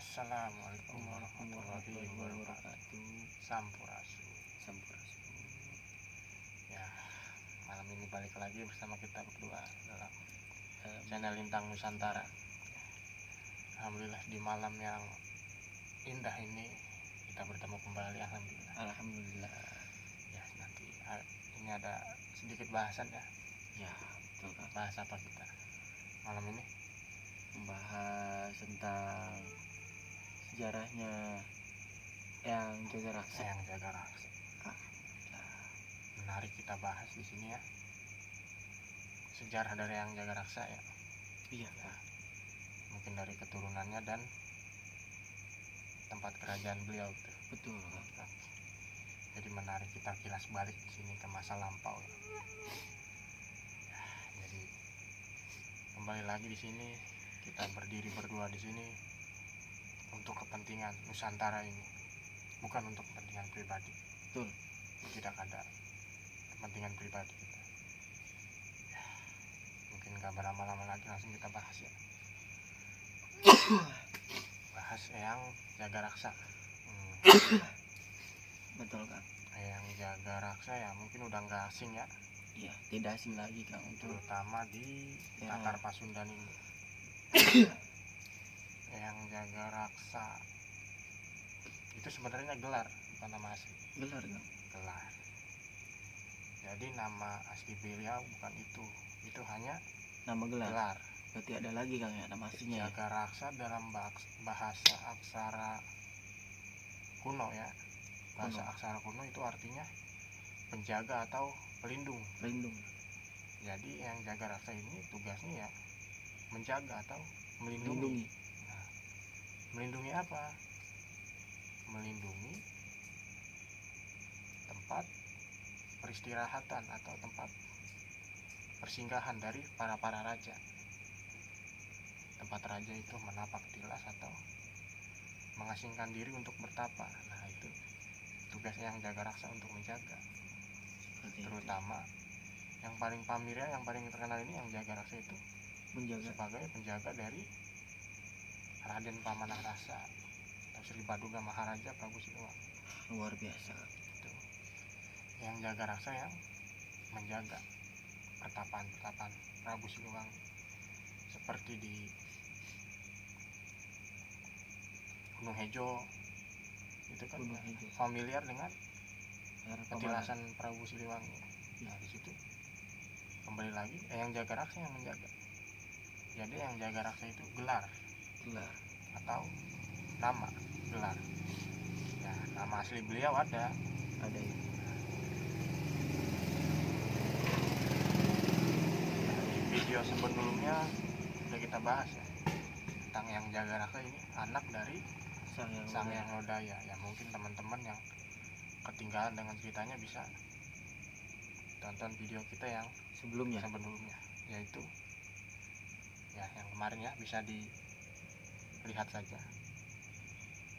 Assalamualaikum warahmatullahi wabarakatuh. Sampurasun. Ya, malam ini balik lagi bersama kita berdua dalam channel Lintang Nusantara. Alhamdulillah di malam yang indah ini kita bertemu kembali. Alhamdulillah. Ya, nanti ini ada sedikit bahasan ya. Ya, betul Kak. Bahas apa kita malam ini? Membahas tentang sejarahnya yang jaga raksa. Menarik kita bahas di sini ya. Sejarah dari yang jaga raksa ya. Iya. Ya, mungkin dari keturunannya dan tempat kerajaan beliau gitu. Betul. Jadi menarik kita kilas balik di sini ke masa lampau ya. Jadi kembali lagi di sini kita berdiri berdua di sini untuk kepentingan Nusantara ini, bukan untuk kepentingan pribadi. Betul. Tidak ada kepentingan pribadi kita. Ya, mungkin gak berlama-lama lagi, langsung kita bahas ya. Bahas yang jaga raksa. Betul Kak. Yang jaga raksa ya mungkin udah nggak asing ya. Iya, tidak asing lagi Kang, terutama di Tatar Pasundan ini. Yang jaga raksa itu sebenarnya gelar, bukan nama asli. Gelar Kang. Gelar. Jadi nama asli beliau bukan itu hanya nama gelar. Gelar. Berarti ada lagi Kang ya nama aslinya. Jaga raksa dalam bahasa aksara kuno ya. Bahasa aksara kuno itu artinya penjaga atau pelindung. Jadi yang jaga raksa ini tugasnya ya menjaga atau melindungi. Nah, melindungi apa? Melindungi tempat peristirahatan atau tempat persinggahan dari para raja. Tempat raja itu menapak tilas atau mengasingkan diri untuk bertapa. Nah, itu tugas yang jaga raksa untuk menjaga. Terutama yang paling pamir ya, yang paling terkenal ini yang jaga raksa itu sebagai penjaga dari Raden Pamanah Rasa atau Sri Baduga Maharaja Prabu Siliwangi. Luar biasa. Itu. Yang jaga raksa yang menjaga pertapaan Prabu Siliwangi, seperti di Gunung Hejo itu kan familiar dengan petilasan Prabu Siliwangi. Nah, di situ kembali lagi yang jaga raksa yang menjaga. Jadi yang jaga raksa itu gelar atau nama gelar. Ya, nama asli beliau ada ya. Di video sebelumnya sudah kita bahas ya tentang yang jaga raksa ini anak dari Sang Hyang Lodaya. Ya, mungkin teman-teman yang ketinggalan dengan ceritanya bisa tonton video kita yang sebelumnya, yaitu ya yang kemarin ya, bisa dilihat saja.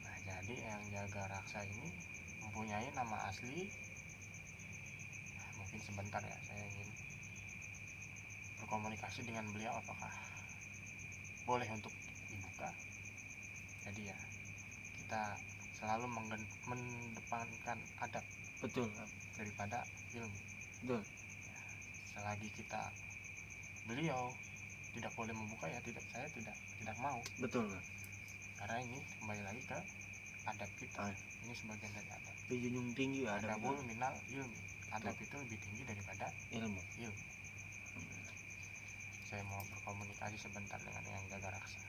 Nah, jadi yang jaga raksa ini mempunyai nama asli. Nah, mungkin sebentar ya, saya ingin berkomunikasi dengan beliau apakah boleh untuk dibuka. Jadi ya, kita selalu mendepankan adab daripada ilmu. Ya, selagi beliau tidak boleh membuka ya saya tidak mau. Karena ini kembali lagi ke adab kita. Ini sebagian dari adab. Dijunjung tinggi adabul minal ilmi. Adab itu lebih tinggi daripada ilmu. Saya mau berkomunikasi sebentar dengan yang jaga raksa.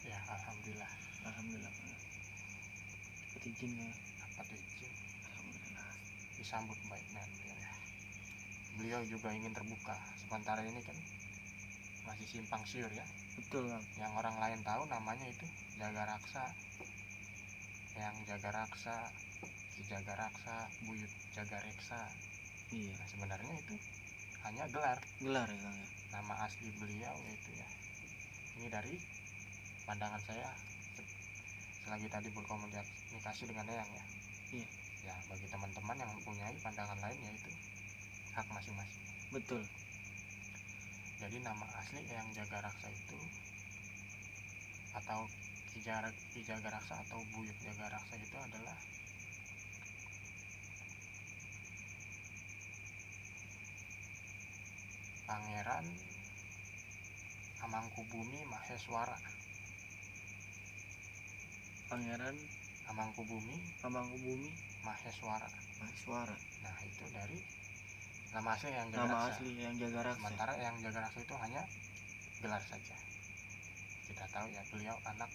Ya, alhamdulillah. Dapat izin. Alhamdulillah. Disambut baik dengan beliau ya. Beliau juga ingin terbuka. Sementara ini kan masih simpang siur ya. Betul Bang. Yang orang lain tahu namanya itu jaga raksa. Yang jaga raksa, si jaga raksa, buyut jaga reksa. Iya. Nah, sebenarnya itu hanya gelar ya Bang ya. Nama asli beliau itu ya Ini dari pandangan saya selagi tadi berkomunikasi dengan Eyang ya. Iya. Ya bagi teman-teman yang mempunyai pandangan lain ya itu hak masing-masing. Betul. Jadi nama asli Eyang Jagaraksa itu atau Ki Jagaraksa atau Buyut Jagaraksa itu adalah Pangeran Amangkubumi Maheswara. Pangeran Amangkubumi Amangkubumi Maheswara. Maheswara. Nah itu dari nama asli Eyang Nama Jagaraksa. asli Eyang Jagaraksa. Sementara Eyang Jagaraksa itu hanya gelar saja. Kita tahu ya beliau anak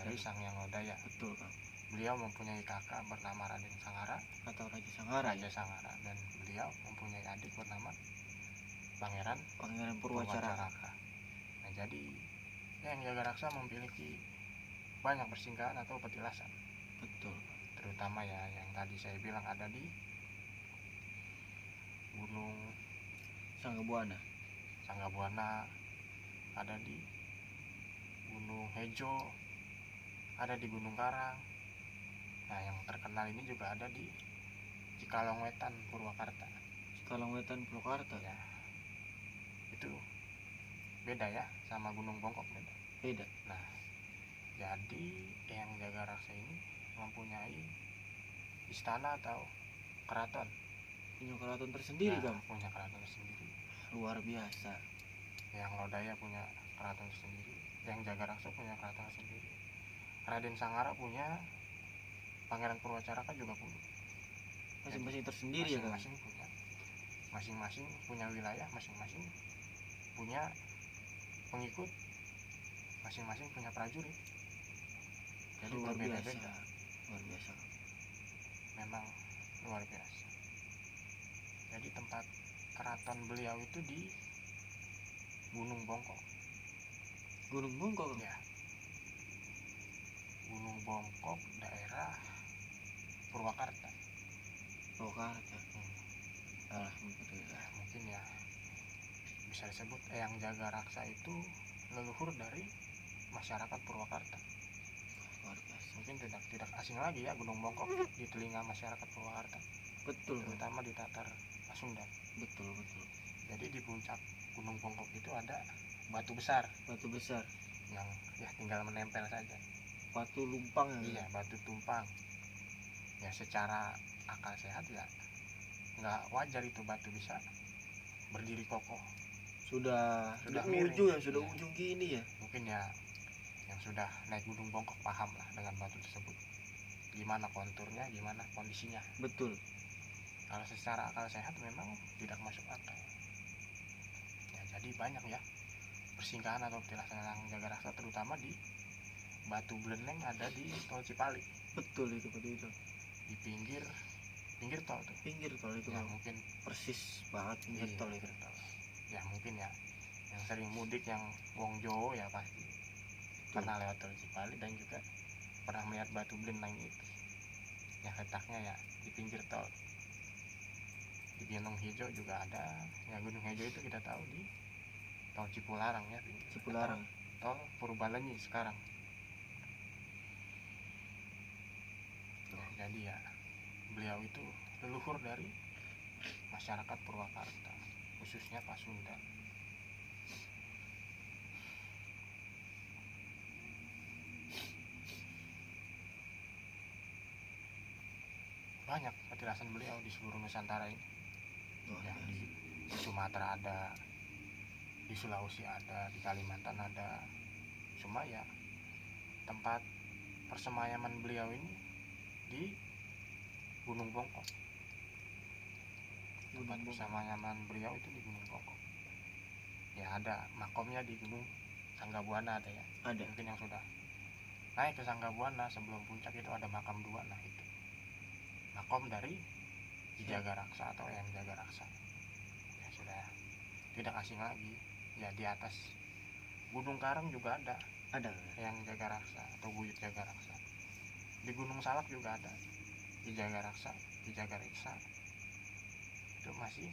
dari Sang Hyang Lodaya. Betul, Kang. Beliau mempunyai kakak bernama Raden Sangara Atau Raja Sangara. Raja Sangara, dan beliau mempunyai adik bernama Pangeran Purwacaraka. Nah jadi Eyang Jagaraksa memiliki banyak persinggahan atau petilasan. Betul. Terutama ya yang tadi saya bilang ada di Gunung Sanggabuana. Sanggabuana, ada di Gunung Hejo, ada di Gunung Karang. Nah yang terkenal ini juga ada di Cikalongwetan Purwakarta. Cikalongwetan Purwakarta. Ya itu beda ya sama Gunung Bongkok, beda. Nah jadi Eyang Jagaraksa ini mempunyai istana atau keraton. Punya keraton tersendiri, Kang. Punya keraton sendiri. Luar biasa. Yang Lodaya punya keraton sendiri, yang Jagaraksa punya keraton sendiri. Raden Sangara punya, Pangeran Purwacaraka juga punya. Masing-masing tersendiri ya, Kang. Masing-masing punya wilayah, masing-masing punya pengikut, masing-masing punya prajurit. Jadi Luar berbeda-beda. biasa. Luar biasa. Memang luar biasa. Jadi tempat keraton beliau itu di Gunung Bongkok. Gunung Bongkok? Ya. Gunung Bongkok, daerah Purwakarta. Purwakarta. Alhamdulillah. Mungkin ya bisa disebut Eyang Jagaraksa itu leluhur dari masyarakat Purwakarta. Luar biasa. Mungkin tidak asing lagi ya Gunung Bongkok di telinga masyarakat Purwakarta. Betul. Terutama di Tatar Pasundan. Betul. Jadi di puncak Gunung Bongkok itu ada batu besar. Batu besar Yang ya tinggal menempel saja. Batu lumpang ya? Iya, batu tumpang. Ya secara akal sehat ya nggak wajar itu batu bisa berdiri kokoh. Sudah miring. ujung ya, sudah Ya. ujung gini ya. Mungkin ya yang sudah naik Gunung Bongkok paham lah dengan batu tersebut. Gimana konturnya, gimana kondisinya. Betul. Kalau secara akal sehat memang tidak masuk akal. Ya jadi banyak ya persinggahan atau petilasan Eyang Jagaraksa, terutama di Batu Beleneng ada di Tol Cipali. Betul itu. Di pinggir tol tuh. Pinggir tol itu Ya Kang. mungkin Persis banget pinggir tol itu. pinggir tol. Ya mungkin ya yang sering mudik yang wong Jawa ya pasti pernah lewat Tol Cipali dan juga pernah melihat Batu Beleneng itu. Ya letaknya ya di pinggir tol. Di Gunung Hijau juga ada. Ya Gunung Hijau itu kita tahu di Tol Cipularang ya. Cipularang. Tol Purbalenyi sekarang. Ya, jadi ya beliau itu leluhur dari masyarakat Purwakarta, khususnya Pasundan. Banyak petilasan beliau di seluruh Nusantara ini. Ya, di Sumatera ada, di Sulawesi ada, di Kalimantan ada. Cuma ya tempat persemayaman beliau ini di Gunung Bongkok. Tempat persemayaman beliau itu di Gunung Bongkok. Ya ada makomnya di Gunung Sanggabuana ada ya. Ada. Mungkin yang sudah naik ke Sanggabuana sebelum puncak itu ada makam dua. Nah itu makom dari Ki Jagaraksa atau Eyang Jagaraksa. Ya sudah tidak asing lagi. Ya di atas Gunung Karang juga ada Eyang Jagaraksa atau Buyut Jagaraksa. Di Gunung Salak juga ada Ki Jagaraksa, Ki Jagareksa. Itu masih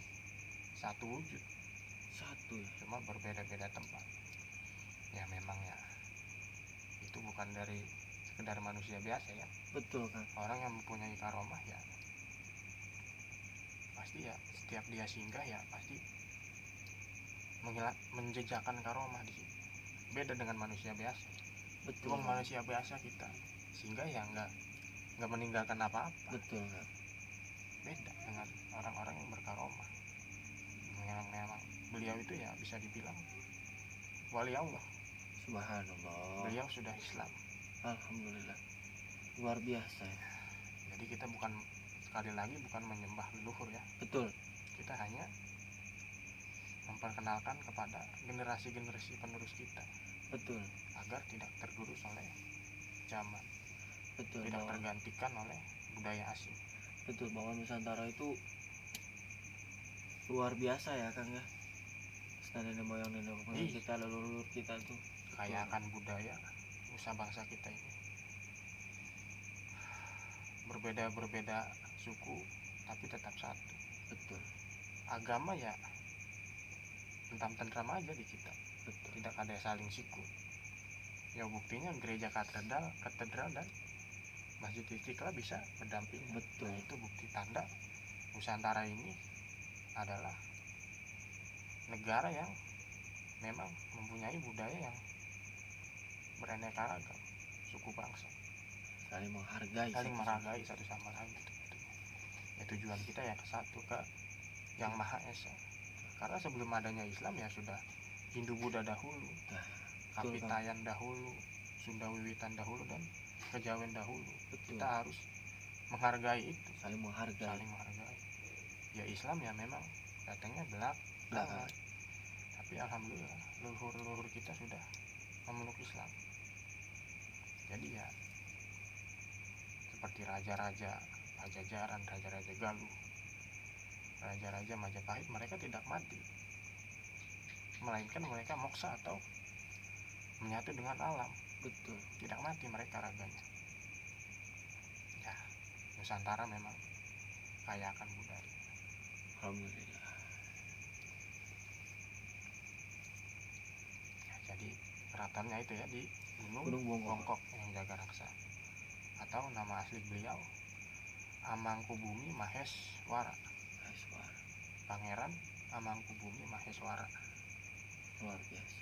satu wujud, satu ya, cuma berbeda-beda tempat. ya memang ya itu bukan dari sekedar manusia biasa ya. Betul kan. Orang yang mempunyai karomah ya pasti ya setiap dia singgah ya pasti menjejakkan karomah di situ. Beda dengan manusia biasa. Betul Cuma kan. manusia biasa kita singgah ya nggak meninggalkan apa-apa. Betul kan. Beda dengan orang-orang yang berkaromah. Memang beliau itu ya bisa dibilang wali Allah. Subhanallah. Beliau sudah Islam. Alhamdulillah. Luar biasa ya. Jadi kita bukan, sekali lagi bukan menyembah leluhur ya. Betul. Kita hanya memperkenalkan kepada generasi-generasi penerus kita Betul. agar tidak tergerus oleh zaman, Betul. tidak Bahwa, tergantikan oleh budaya asing. betul bahwa Nusantara itu luar biasa ya Kang ya. Nenek moyang Ih. kita, leluhur kita tuh Kaya akan budaya nusa bangsa kita ini. Berbeda suku tapi tetap satu. betul. Agama ya tentram aja di kita. Betul. Tidak ada saling siku. Ya buktinya gereja katedral dan masjid Istiqlal bisa berdampingan. Betul. Nah, itu bukti tanda Nusantara ini adalah negara yang memang mempunyai budaya yang beraneka ragam suku bangsa, Saling menghargai satu sama lain. Ya tujuan kita ya ke satu, ke yang Maha Esa. Karena sebelum adanya Islam ya sudah Hindu Buddha dahulu, Nah, Kapitayan dahulu, Sunda Wiwitan dahulu, dan Kejawen dahulu. betul. Kita harus menghargai itu, Saling menghargai. Ya Islam ya memang datangnya belakangan, tapi alhamdulillah leluhur kita sudah memeluk Islam. Jadi ya seperti raja-raja Pajajaran, raja-raja Galuh, raja-raja Majapahit, mereka tidak mati, melainkan mereka moksa atau menyatu dengan alam. Betul. Tidak mati mereka raganya. Ya, Nusantara memang kaya akan budaya. Alhamdulillah. Ya, jadi keratonnya itu ya di Gunung Bongkok yang Jaga Raksa, atau nama asli beliau Amangkubumi Maheswara, Pangeran Amangkubumi Maheswara. Luar biasa.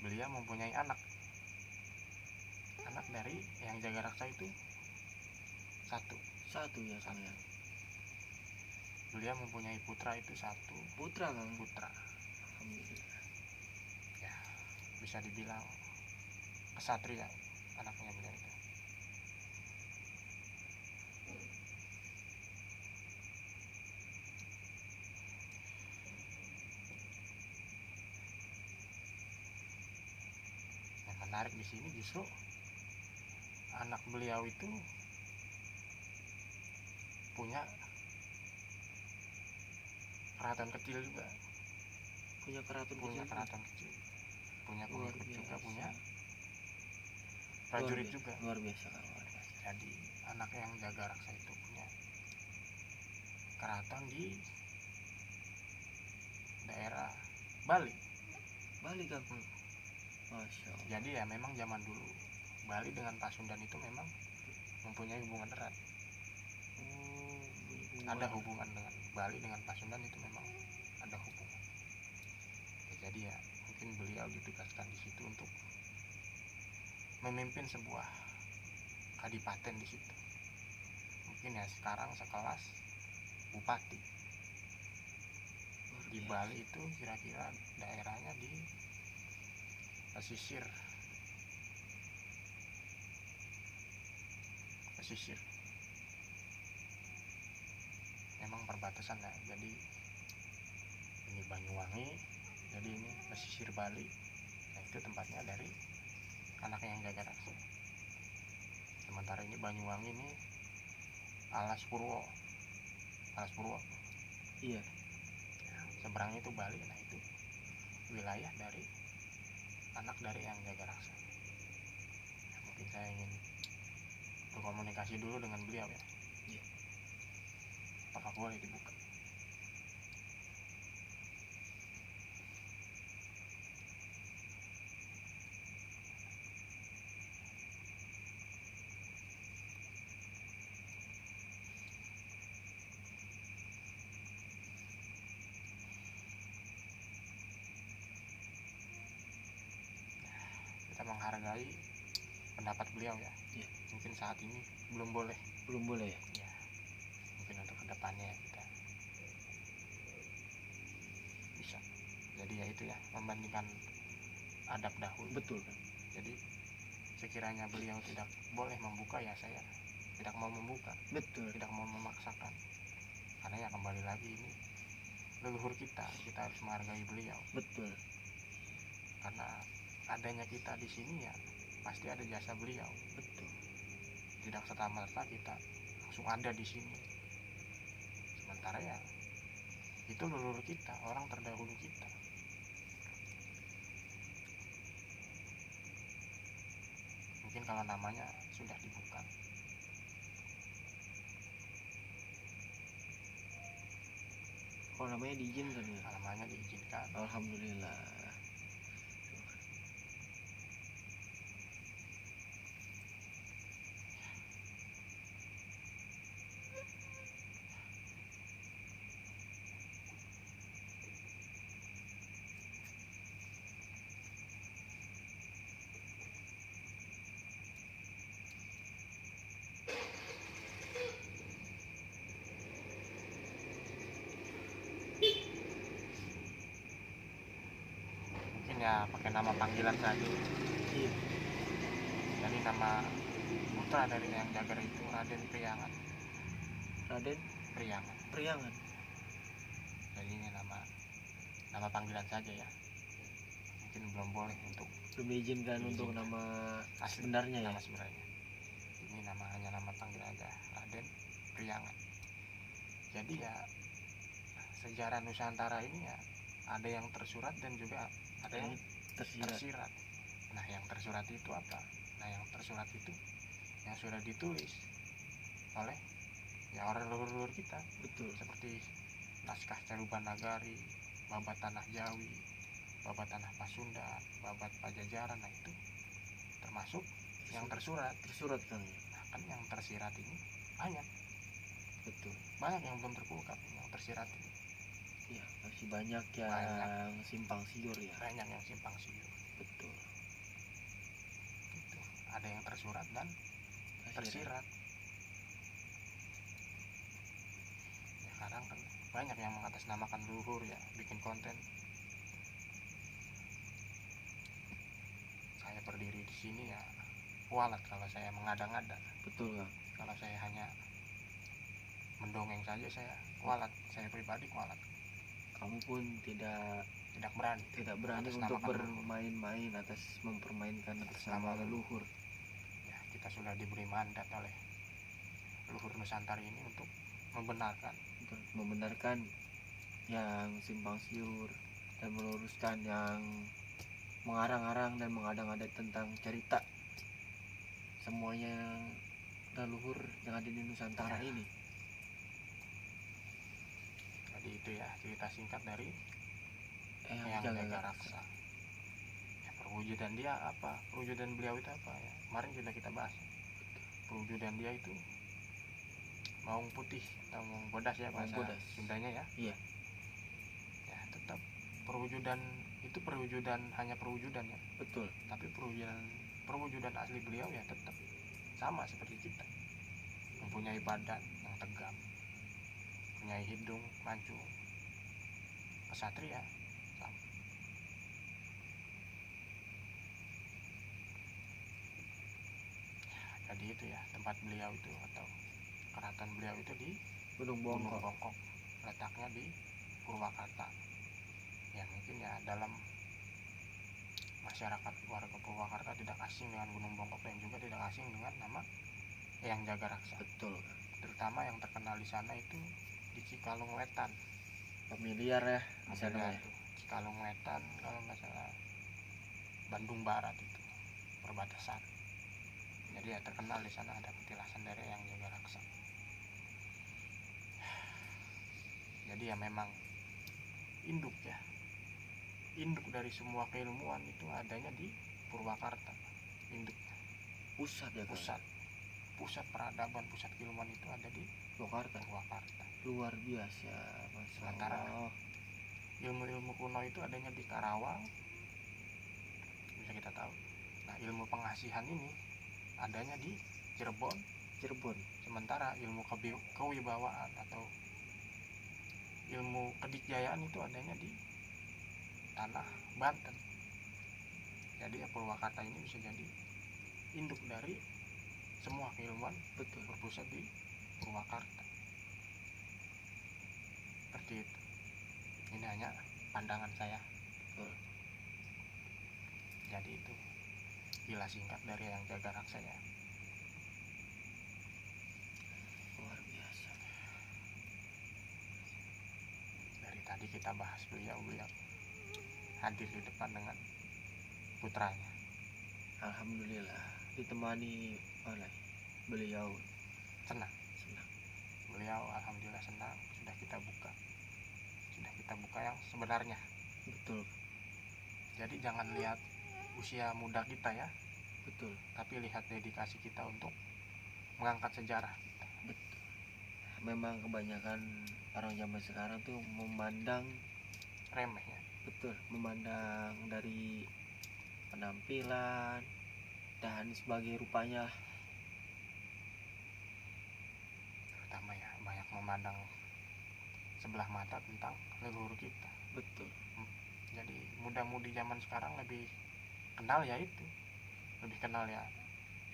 Beliau mempunyai anak dari yang Jaga Raksa itu satu ya Kang ya. Beliau mempunyai putra itu satu. Putra Kang. Putra. Alhamdulillah. Ya, bisa dibilang kesatria anaknya beliau itu. Yang menarik di sini justru anak beliau itu punya keraton kecil juga. Punya keraton kecil. Punya pengikut juga, punya luar prajurit biasa. juga. Luar biasa Kang. Jadi anak yang Jaga Raksa itu punya keraton di daerah Bali Kang. Masya Allah. Jadi ya memang zaman dulu Bali dengan Pasundan itu memang mempunyai hubungan erat. Ada hubungan dengan Bali dengan Pasundan, itu memang ada hubungan. Ya, jadi ya mungkin beliau ditugaskan di situ untuk memimpin sebuah kadipaten di situ. Mungkin ya sekarang sekelas bupati. Di Bali itu kira-kira daerahnya di pesisir. Memang perbatasan ya. Jadi ini Banyuwangi, jadi ini pesisir Bali. Nah, itu tempatnya dari anaknya yang Jaga Raksa. Sementara ini Banyuwangi ini Alas Purwo. Iya. Seberangnya itu Bali. Nah, itu wilayah dari anak dari yang Jaga Raksa. Ya, mungkin saya ingin berkomunikasi dulu dengan beliau ya. Iya. Apakah boleh dibuka? menghargai pendapat beliau ya. Iya. Mungkin saat ini belum boleh ya. ya, mungkin untuk kedepannya ya kita bisa. Jadi ya itu ya, membandingkan adab dahulu. Betul kan. Jadi sekiranya beliau tidak boleh membuka ya saya tidak mau membuka, Betul. tidak mau memaksakan, karena ya kembali lagi ini leluhur kita harus menghargai beliau. Betul. Karena adanya kita di sini ya pasti ada jasa beliau. Betul. Tidak serta-merta kita langsung ada di sini. Sementara ya itu leluhur kita, orang terdahulu kita. Mungkin kalau namanya sudah dibuka. Kalau namanya diizinkan ya. Namanya diizinkan. Alhamdulillah. Mungkin ya pakai nama panggilan saja. Iya. Jadi nama putra dari Eyang Jagar itu Raden Priangan. Raden Priangan. Jadi ini nama panggilan saja ya. Mungkin belum boleh untuk Belum diizinkan untuk nama asli sebenarnya ya. Nama sebenarnya. Ini hanya nama panggilan aja, Raden Priangan. Jadi ya sejarah Nusantara ini ya ada yang tersurat dan juga ada yang tersirat. Nah, yang tersurat itu apa? Nah, yang tersurat itu yang sudah ditulis oleh ya orang leluhur kita. Betul. Seperti naskah Caruban Nagari, Babat Tanah Jawi, Babat Tanah Pasundan, Babat Pajajaran. Nah, itu termasuk yang tersurat kan. Nah, kan yang tersirat ini banyak. Betul. Banyak yang belum terungkap yang tersirat ini. Iya, masih banyak yang simpang siur ya. Banyak yang simpang siur. Betul. Gitu. Ada yang tersurat dan tersirat. Ya kadang kan banyak yang mengatasnamakan leluhur ya, bikin konten. Saya berdiri di sini ya kualat kalau saya mengada-ngada. Betul kan. Kalau saya hanya mendongeng saja saya kualat, saya pribadi kualat. Kamu pun tidak berani untuk bermain-main mempermainkan atas nama leluhur. Ya, kita sudah diberi mandat oleh leluhur Nusantara ini untuk membenarkan yang simpang siur dan meluruskan yang mengarang-arang dan mengada-ngada tentang cerita semuanya leluhur yang ada di Nusantara ini. Jadi itu ya cerita singkat dari Eyang Jagar Raksa. Ya, perwujudan dia apa? Perwujudan beliau itu apa ya? Kemarin sudah kita bahas. Perwujudan dia itu maung putih atau maung bodas ya bahasa Sundanya ya. Iya. Ya tetap perwujudan itu hanya perwujudan ya. Betul. Tapi perwujudan asli beliau ya tetap sama seperti kita. Mempunyai badan yang tegap, mempunyai hidung mancung, kesatria. Jadi itu ya tempat beliau itu atau keraton beliau itu di Gunung Bongkok. Letaknya di Purwakarta. Ya mungkin ya dalam masyarakat warga Purwakarta tidak asing dengan Gunung Bongkok dan juga tidak asing dengan nama Eyang Jagar Raksa. Betul. Terutama yang terkenal di sana itu di Cikalong Wetan. Familiar ya di sana ya. Cikalong Wetan kalau nggak salah Bandung Barat itu perbatasan. Jadi ya terkenal di sana ada petilasan dari Eyang Jagar Raksa. Jadi ya memang induk dari semua keilmuan itu adanya di Purwakarta. Induknya pusat peradaban, pusat keilmuan itu ada di Purwakarta. Luar biasa. Sementara ilmu-ilmu kuno itu adanya di Karawang, bisa kita tahu. Nah, ilmu pengasihan ini adanya di Cirebon, Cirebon. sementara ilmu kewibawaan atau ilmu kedikjayaan itu adanya di tanah Banten. Jadi ya Purwakarta ini bisa jadi induk dari semua keilmuan Betul. berpusat di Purwakarta. Seperti itu. Ini hanya pandangan saya. Betul. Jadi itu gila singkat dari Eyang Jaga Raksa ya. Luar biasa. Dari tadi kita bahas beliau hadir di depan dengan putranya. Alhamdulillah ditemani oleh beliau. Senang. Senang. Beliau alhamdulillah senang. Sudah kita buka yang sebenarnya. Betul. Jadi jangan lihat usia muda kita ya, Betul. tapi lihat dedikasi kita untuk mengangkat sejarah. Betul. Memang kebanyakan orang zaman sekarang tuh memandang Remeh ya. betul, memandang dari penampilan dan sebagai rupanya. Terutama ya banyak memandang sebelah mata tentang leluhur kita. Betul. Jadi muda-mudi zaman sekarang lebih kenal ya itu, lebih kenal ya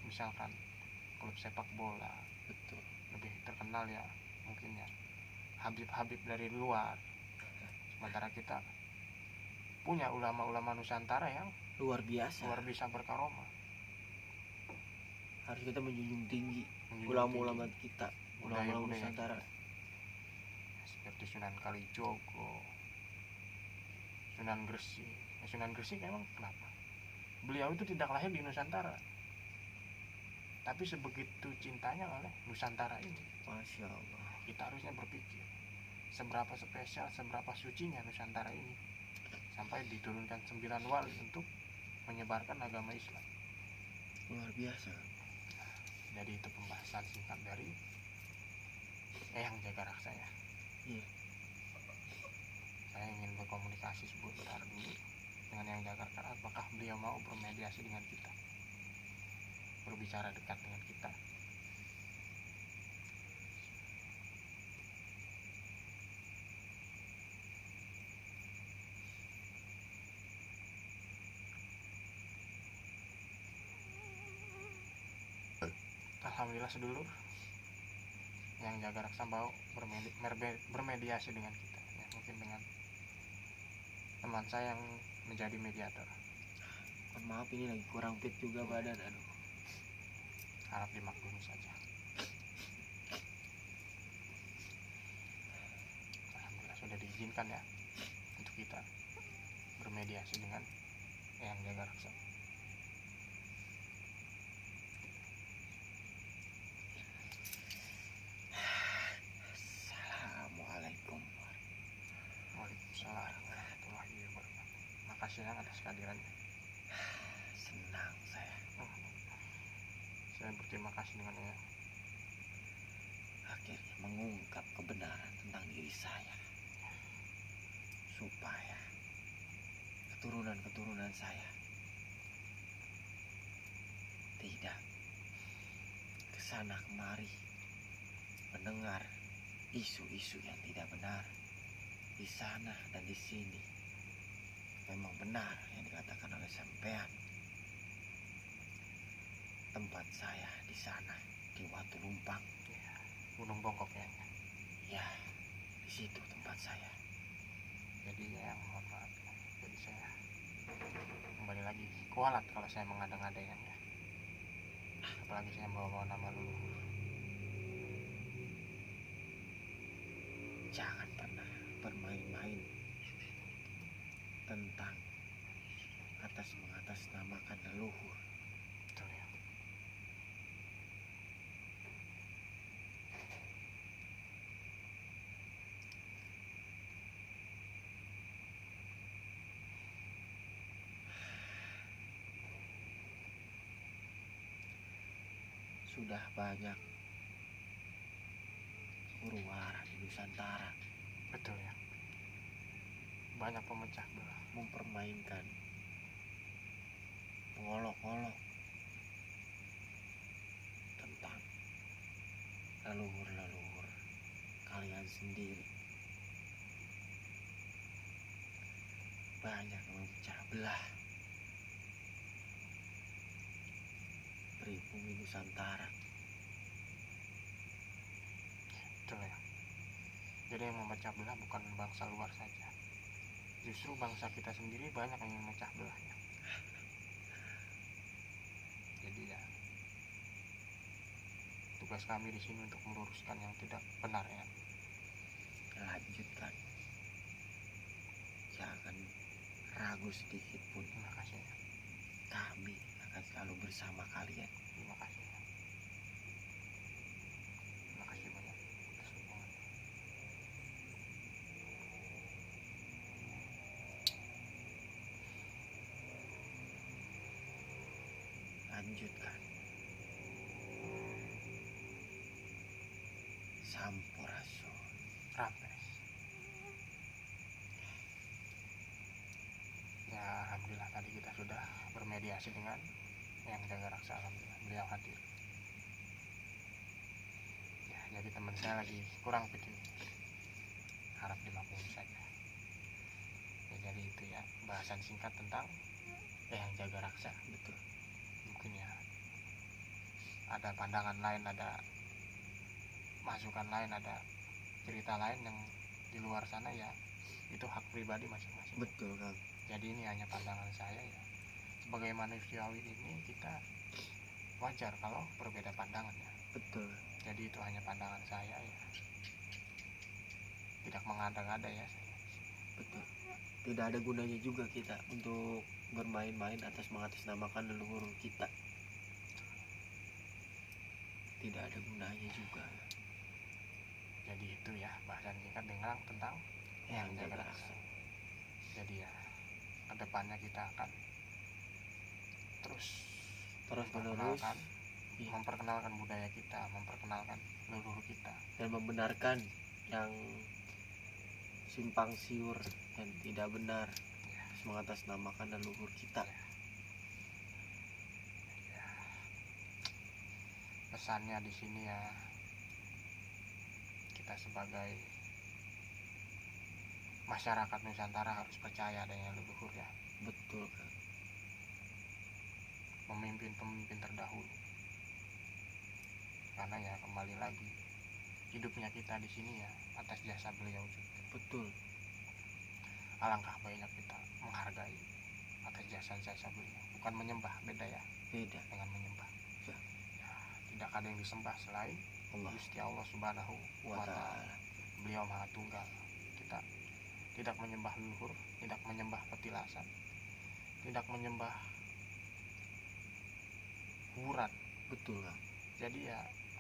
misalkan klub sepak bola, Betul. lebih terkenal ya mungkin ya Habib-habib dari luar. Sementara kita punya ulama-ulama Nusantara yang Luar biasa. luar biasa berkaromah. Harus kita menjunjung tinggi Menjunjung ulama-ulama tinggi kita, ulama-ulama budaya-budaya Nusantara. seperti Sunan Kalijogo, Sunan Gresik. Sunan Gresik emang kenapa? Beliau itu tidak lahir di Nusantara, tapi sebegitu cintanya oleh Nusantara ini. Masya Allah. Kita harusnya berpikir seberapa spesial, seberapa sucinya Nusantara ini sampai diturunkan 9 wali untuk menyebarkan agama Islam. Luar biasa. Jadi itu pembahasan singkat dari Eyang Jaga Raksa ya. Iya. Saya ingin berkomunikasi sebentar dulu dengan Eyang Jaga Raksa, apakah beliau mau bermediasi dengan kita, berbicara dekat dengan kita. Alhamdulillah sedulur, Eyang Jaga Raksa mau bermediasi dengan kita ya, mungkin dengan teman saya yang menjadi mediator. Mohon maaf ini lagi kurang fit juga badan. Aduh. Harap dimaklumi saja. Alhamdulillah sudah diizinkan ya untuk kita bermediasi dengan Eyang Jaga Raksa. Assalamualaikum. Waalaikumsalam warahmatullahi wabarakatuh. Makasih yang atas kehadirannya. Senang saya. Saya berterima kasih dengan Eyang. Akhirnya mengungkap kebenaran tentang diri saya, supaya keturunan-keturunan saya tidak kesana kemari mendengar isu-isu yang tidak benar di sana dan di sini. Memang benar yang dikatakan oleh sampean. Tempat saya di sana di Watu Lumpang. Ya, Gunung Bongkok ya. Ya, di situ tempat saya. Jadi Eyang mohon maaf. Jadi saya kembali lagi kualat kalau saya mengada-ngada Eyang ya. Apalagi saya bawa nama leluhur. Jangan pernah bermain-main tentang mengatasnamakan leluhur. Betul ya. Sudah banyak huru-hara di Nusantara Betul ya. Banyak pemecah belah. mempermainkan mengolok-olok tentang leluhur-leluhur kalian sendiri. Banyak yang memecah belah pribumi Nusantara. Betul ya. Jadi yang memecah belah bukan bangsa luar saja, justru bangsa kita sendiri banyak yang memecah belahnya. Jadi ya, tugas kami di sini untuk meluruskan yang tidak benar ya. Lanjutkan, jangan ragu sedikit pun. Terima kasih ya. Kami akan selalu bersama kalian. Terima kasih ya. Terima kasih banyak atas dukungannya. Lanjutkan. Sampurasun. Rampes. Ya alhamdulillah tadi kita sudah bermediasi dengan yang jaga raksa, alhamdulillah beliau hadir. Ya jadi teman saya lagi kurang fit ini, harap dimaklumi saja. Ya jadi itu ya bahasan singkat tentang yang jaga raksa. Betul. Mungkin ya ada pandangan lain, ada masukan lain, ada cerita lain yang di luar sana ya itu hak pribadi masing-masing. Betul, Kang. Jadi ini hanya pandangan saya ya. Sebagai manusiawi ini kita wajar kalau berbeda pandangan ya. Betul. Jadi itu hanya pandangan saya ya. Tidak mengada-ngada ya saya. Betul. Tidak ada gunanya juga kita untuk bermain-main mengatasnamakan leluhur kita. Tidak ada gunanya juga. Jadi itu ya bahasan singkat tentang Yang jaga jaga raksa. raksa. Jadi ya kedepannya kita akan terus Terus-menerus iya, memperkenalkan budaya kita, memperkenalkan leluhur kita, dan membenarkan yang simpang siur dan tidak benar ya. mengatasnamakan leluhur kita. Ya, pesannya di sini ya, kita sebagai masyarakat Nusantara harus percaya adanya leluhur ya, Betul, Kang. pemimpin terdahulu. Karena ya kembali lagi hidupnya kita di sini ya atas jasa beliau juga. Betul. Alangkah baiknya kita menghargai atas jasa-jasa beliau, bukan menyembah, beda ya Beda. dengan menyembah. Ya. Ya, tidak ada yang disembah selain Allah Gusti Allah Subhanahu wa Ta'ala. Beliau Maha Tunggal. Kita tidak menyembah leluhur, tidak menyembah petilasan, tidak menyembah kuburan. Betul, Kang. Jadi ya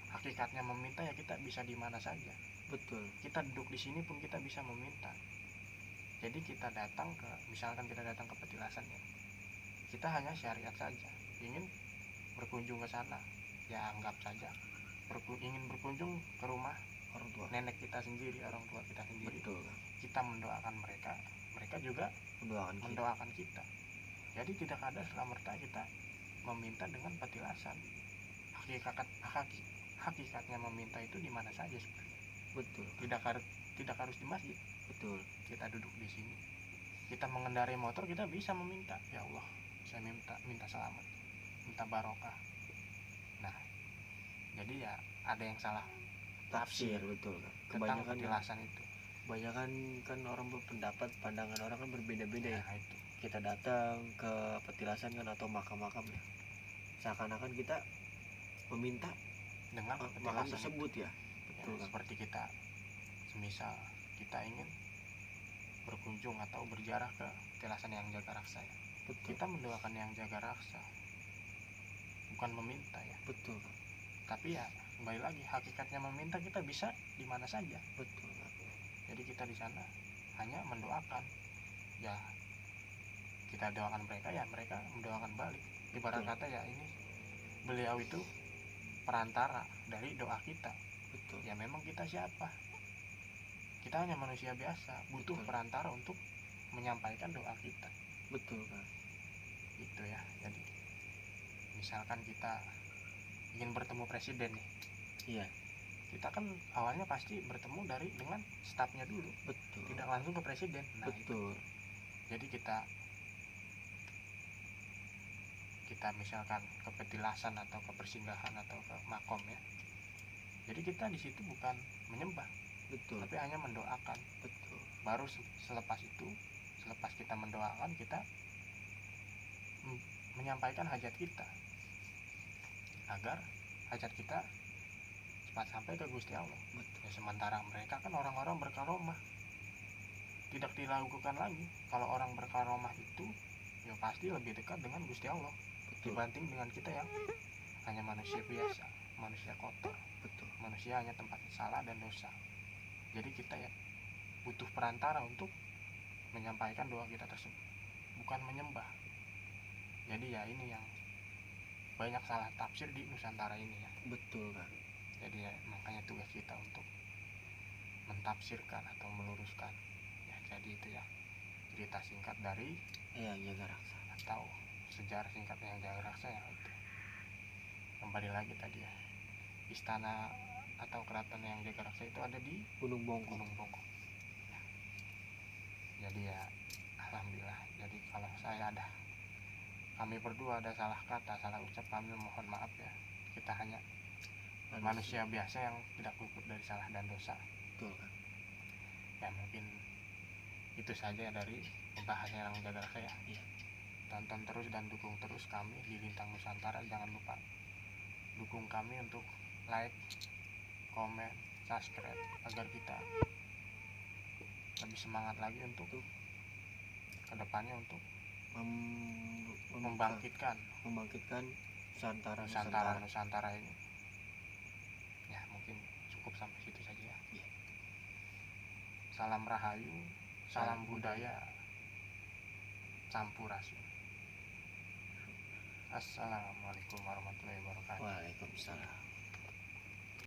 hakikatnya meminta ya kita bisa di mana saja. Betul. Kita duduk di sini pun kita bisa meminta. Jadi kita datang ke, misalkan kita datang ke petilasan ya, kita hanya syariat saja. Ingin berkunjung ke sana, ya anggap saja ingin berkunjung ke rumah Orang tua. nenek kita sendiri, orang tua kita sendiri. Betul, Kang. Kita mendoakan mereka, mereka juga Mendoakan kita. mendoakan kita. Jadi tidak ada serta-merta kita meminta dengan petilasan. Hakikatnya meminta itu di mana saja sebenarnya. Betul, Kang. Tidak harus di masjid. Betul. Kita duduk di sini, kita mengendarai motor, kita bisa meminta, ya Allah saya minta selamat, minta barokah. Nah jadi ya ada yang salah Tafsir, betul, Kang. tentang Kebanyakan petilasan itu. kebanyakan kan orang berpendapat, pandangan orang kan berbeda-beda ya. Nah itu Kita datang ke petilasan kan atau makam-makam ya, seakan-akan kita meminta dengan makam petilasan tersebut itu. ya. Ya, Betul, Kang. seperti kita semisal kita ingin berkunjung atau berziarah ke petilasan yang jaga raksa ya, Betul. kita mendoakan yang jaga raksa, bukan meminta ya. Betul, Kang. Tapi ya kembali lagi hakikatnya meminta kita bisa di mana saja. Betul, Kang. Jadi kita di sana hanya mendoakan, ya kita doakan mereka ya mereka mendoakan balik. Ibarat Betul. kata ya ini beliau itu perantara dari doa kita. Betul. Ya memang kita siapa? Kita hanya manusia biasa, butuh Betul. perantara untuk menyampaikan doa kita. Betul, Kang. Itu ya. Jadi misalkan kita ingin bertemu presiden nih, Iya, kita kan awalnya pasti bertemu dengan stafnya dulu, betul. tidak langsung ke presiden. Nah, Betul. jadi kita misalkan ke petilasan atau ke persinggahan atau ke makom ya, jadi kita di situ bukan menyembah, Betul. tapi hanya mendoakan. Betul. Baru selepas kita mendoakan, kita menyampaikan hajat kita agar hajat kita cepat sampai ke Gusti Allah. Betul. Ya, sementara mereka kan orang-orang berkaromah, tidak diragukan lagi kalau orang berkaromah itu ya pasti lebih dekat dengan Gusti Allah. Betul. Dibanding dengan kita yang hanya manusia biasa, manusia kotor, Betul. manusia hanya tempat salah dan dosa. Jadi kita ya butuh perantara untuk menyampaikan doa kita tersebut, bukan menyembah. Jadi ya ini yang banyak salah tafsir di Nusantara ini ya. Betul kan. Jadi ya makanya tugas kita untuk mentafsirkan atau meluruskan ya. Jadi itu ya cerita singkat dari Eyang Jaga Raksa atau sejarah singkat Eyang Jaga Raksa yang itu. Kembali lagi tadi ya, istana atau keraton Eyang Jaga Raksa itu ada di Gunung Bongkok. Gunung Bongkok ya. Jadi ya alhamdulillah. Jadi kalau kami berdua ada salah kata, salah ucap, kami mohon maaf ya. Kita hanya manusia biasa yang tidak luput dari salah dan dosa. Betul kan. Ya mungkin itu saja dari pembahasan Eyang Jaga Raksa ya. Iya. Tonton terus dan dukung terus kami di Lintang Nusantara. Jangan lupa dukung kami untuk like, komen, subscribe agar kita lebih semangat lagi untuk kedepannya untuk membangkitkan Nusantara ini. Ya mungkin cukup sampai situ saja ya. Iya. Salam Rahayu, salam budaya, Sampurasun. Assalamualaikum warahmatullahi wabarakatuh. Waalaikumsalam.